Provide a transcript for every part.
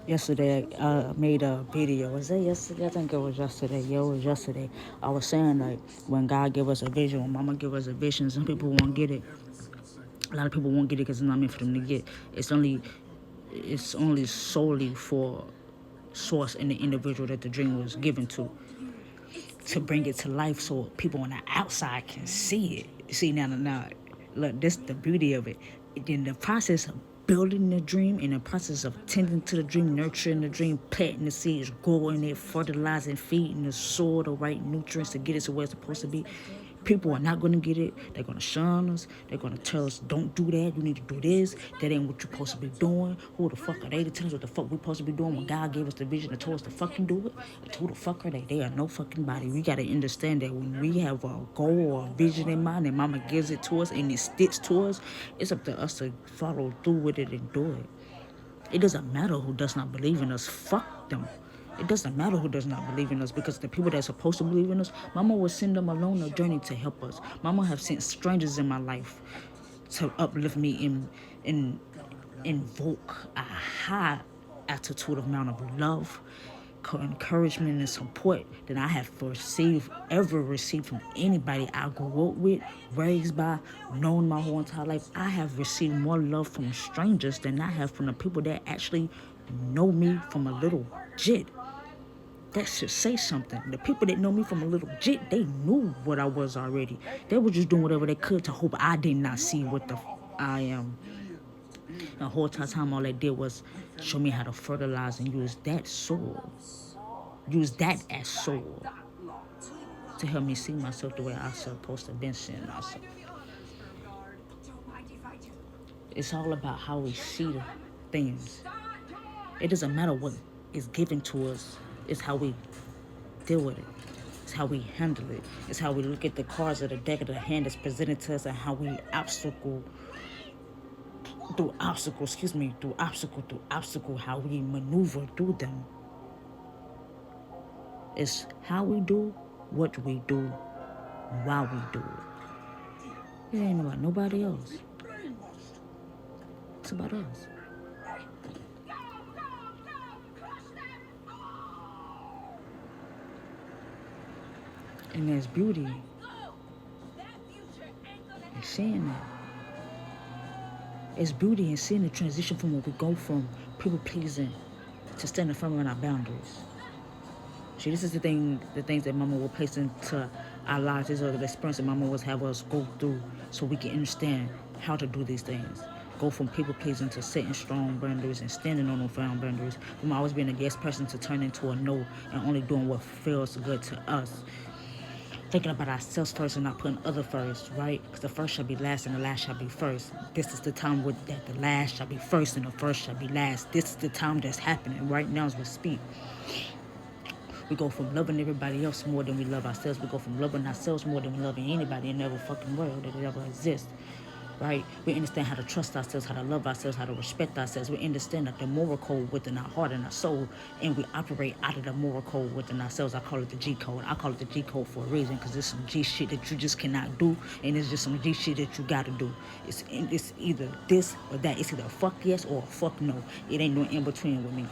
Yesterday, I made a video. Was that yesterday? I think it was yesterday. Yeah, it was yesterday. I was saying, like, when God give us a vision, when Mama give us a vision, some people won't get it. A lot of people won't get it because it's not meant for them to get. It's only solely for source and the individual that the dream was given to bring it to life so people on the outside can see it. See, now, look, this is the beauty of it. In the process of building the dream, in the process of tending to the dream, nurturing the dream, planting the seeds, growing it, fertilizing, feeding the soil the right nutrients to get it to where it's supposed to be, people are not going to get it. They're going to shun us. They're going to tell us, don't do that. You need to do this. That ain't what you're supposed to be doing. Who the fuck are they to tell us what the fuck we're supposed to be doing when God gave us the vision and told us to fucking do it? Who the fuck are they? They are no fucking body. We got to understand that when we have a goal or a vision in mind and Mama gives it to us and it sticks to us, it's up to us to follow through with it and do it. It doesn't matter who does not believe in us. Fuck them. It doesn't matter who does not believe in us because the people that's supposed to believe in us, Mama will send them along a journey to help us. Mama have sent strangers in my life to uplift me and invoke a high attitude amount of love, encouragement, and support that I have ever received from anybody I grew up with, raised by, known my whole entire life. I have received more love from strangers than I have from the people that actually know me from a little jit. That should say something. The people that know me from a little jit, they knew what I was already. They were just doing whatever they could to hope I did not see what I am. The whole time, all they did was show me how to fertilize and use that soil. Use that as soil to help me see myself the way I'm supposed to be seeing myself. It's all about how we see the things. It doesn't matter what is given to us. It's how we deal with it. It's how we handle it. It's how we look at the cards of the deck of the hand that's presented to us and how we through obstacle, how we maneuver through them. It's how we do what we do while we do it. It ain't about nobody else. It's about us. And there's beauty in seeing that. It's beauty in seeing the transition from when we go from people pleasing to standing firm on our boundaries. See, this is the things that Mama will place into our lives. These are the experiences that Mama will have us go through so we can understand how to do these things. Go from people pleasing to setting strong boundaries and standing on those firm boundaries. From always being a yes person to turn into a no and only doing what feels good to us. Thinking about ourselves first and not putting other first, right? Because the first shall be last and the last shall be first. This is the time that the last shall be first and the first shall be last. This is the time that's happening right now as we speak. We go from loving everybody else more than we love ourselves. We go from loving ourselves more than we love anybody in the ever fucking world that ever exists. Right? We understand how to trust ourselves, how to love ourselves, how to respect ourselves. We understand that the moral code within our heart and our soul, and we operate out of the moral code within ourselves. I call it the G code. I call it the G code for a reason, because it's some G shit that you just cannot do, and it's just some G shit that you gotta do. It's either this or that. It's either a fuck yes or a fuck no. It ain't no in between with me.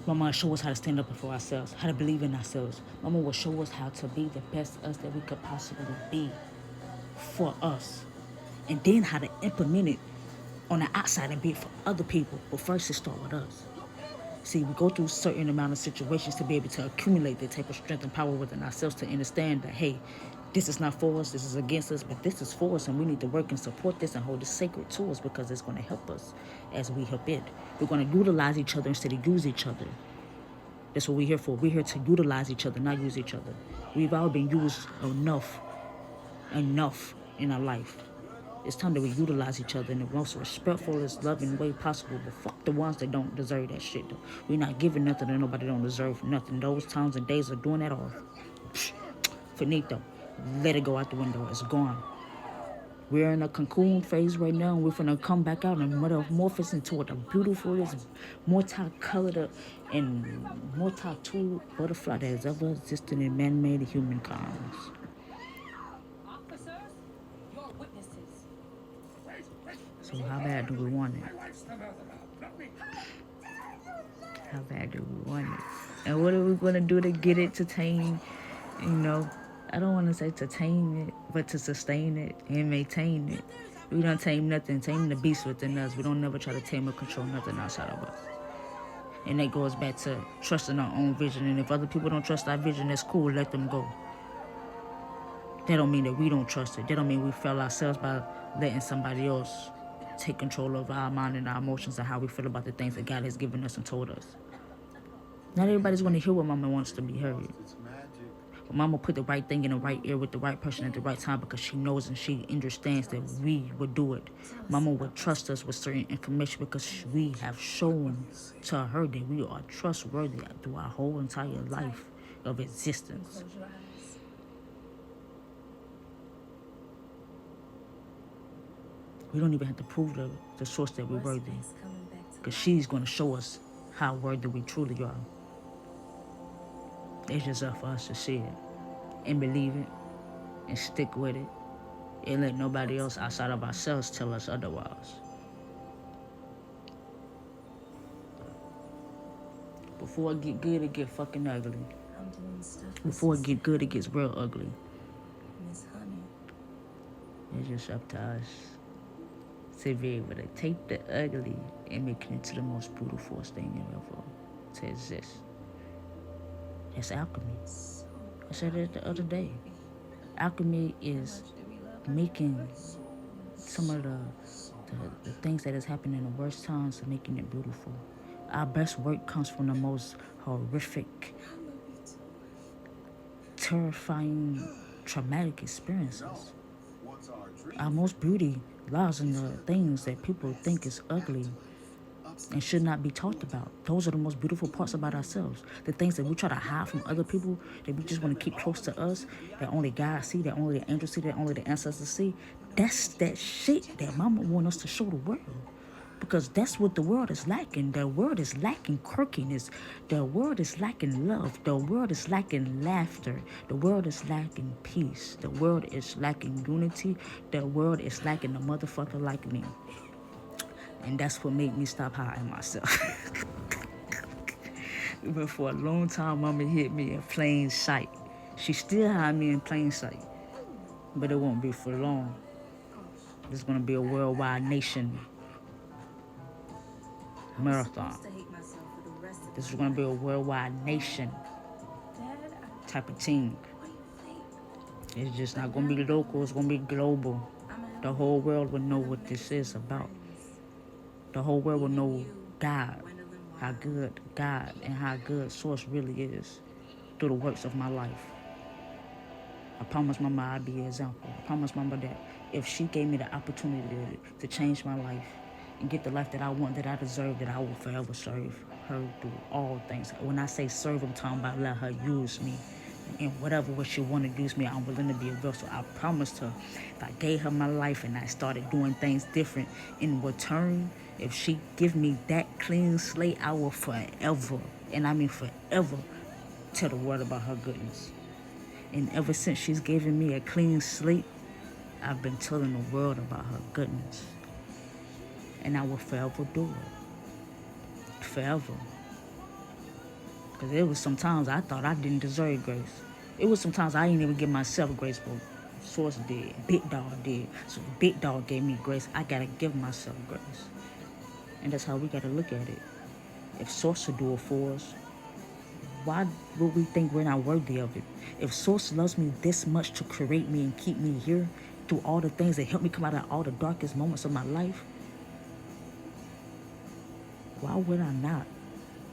Mama will show us how to stand up for ourselves, how to believe in ourselves. Mama will show us how to be the best us that we could possibly be for us. And then how to implement it on the outside and be it for other people. But first it starts with us. See, we go through a certain amount of situations to be able to accumulate that type of strength and power within ourselves to understand that, hey, this is not for us, this is against us, but this is for us, and we need to work and support this and hold it sacred to us because it's going to help us as we help it. We're going to utilize each other instead of use each other. That's what we're here for. We're here to utilize each other, not use each other. We've all been used enough in our life. It's time that we utilize each other in the most respectful, loving way possible. But fuck the ones that don't deserve that shit, though. We're not giving nothing to nobody that don't deserve nothing. Those times and days of doing that are finito. Let it go out the window. It's gone. We're in a cocoon phase right now, and we're gonna come back out and metamorphose into what a beautiful, multicolored and multi-tooled butterfly that has ever existed in man-made humankind. So So how bad do we want it? How bad do we want it? And what are we going to do to get it to tame, you know, I don't want to say to tame it, but to sustain it and maintain it. We don't tame nothing, tame the beast within us. We don't never try to tame or control nothing outside of us. And that goes back to trusting our own vision. And if other people don't trust our vision, that's cool, let them go. That don't mean that we don't trust it. That don't mean we fail ourselves by letting somebody else take control of our mind and our emotions and how we feel about the things that God has given us and told us. Not everybody's going to hear what Mama wants to be heard. But Mama put the right thing in the right ear with the right person at the right time because she knows and she understands that we would do it. Mama would trust us with certain information because we have shown to her that we are trustworthy through our whole entire life of existence. We don't even have to prove the source that we're worthy because she's going to show us how worthy we truly are. It's just up for us to see it and believe it and stick with it and let nobody else outside of ourselves tell us otherwise. Before it get good, it get fucking ugly. Before it get good, it gets real ugly. It's just up to us to be able to take the ugly and make it into the most beautiful thing ever to exist. That's alchemy. I said it the other day. Alchemy is making some of the things that is happening in the worst times and making it beautiful. Our best work comes from the most horrific, terrifying, traumatic experiences. Our most beauty lies in the things that people think is ugly and should not be talked about. Those are the most beautiful parts about ourselves. The things that we try to hide from other people, that we just want to keep close to us, that only God see, that only the angels see, that only the ancestors see. That's that shit that Mama want us to show the world. Because that's what the world is lacking. The world is lacking quirkiness. The world is lacking love. The world is lacking laughter. The world is lacking peace. The world is lacking unity. The world is lacking a motherfucker like me. And that's what made me stop hiding myself. But for a long time, Mama hid me in plain sight. She still hid me in plain sight. But it won't be for long. There's going to be a worldwide nation marathon. This is going to be a worldwide nation type of team. It's just not going to be local. It's going to be global. The whole world will know what this is about. The whole world will know God, how good God and how good Source really is through the works of my life. I promise Mama I'll be an example. I promise Mama that if she gave me the opportunity to change my life and get the life that I want, that I deserve, that I will forever serve her through all things. When I say serve, I'm talking about let her use me. And whatever way she want to use me, I'm willing to be a vessel. I promised her if I gave her my life and I started doing things different in return, if she give me that clean slate, I will forever, and I mean forever, tell the world about her goodness. And ever since she's given me a clean slate, I've been telling the world about her goodness. And I will forever do it. Forever. Because there was sometimes I thought I didn't deserve grace. It was sometimes I didn't even give myself grace, but Source did. Big Dog did. So Big Dog gave me grace. I got to give myself grace. And that's how we got to look at it. If Source would do it for us, why would we think we're not worthy of it? If Source loves me this much to create me and keep me here through all the things that help me come out of all the darkest moments of my life, why would I not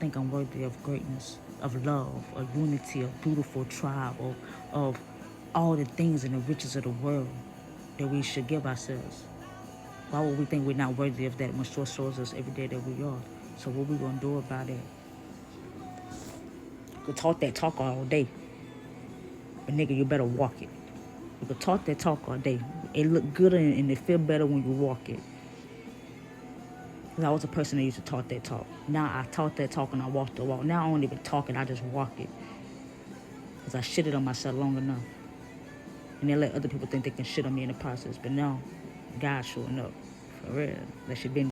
think I'm worthy of greatness, of love, of unity, of beautiful tribe, of all the things and the riches of the world that we should give ourselves? Why would we think we're not worthy of that when Source shows us every day that we are? So what we gonna do about it? You could talk that talk all day, but nigga, you better walk it. You could talk that talk all day. It look good and it feel better when you walk it. Because I was a person that used to talk that talk. Now I talk that talk and I walk the walk. Now I don't even talk it, I just walk it. Because I shitted on myself long enough. And they let other people think they can shit on me in the process. But now, God's showing up For real. That shit been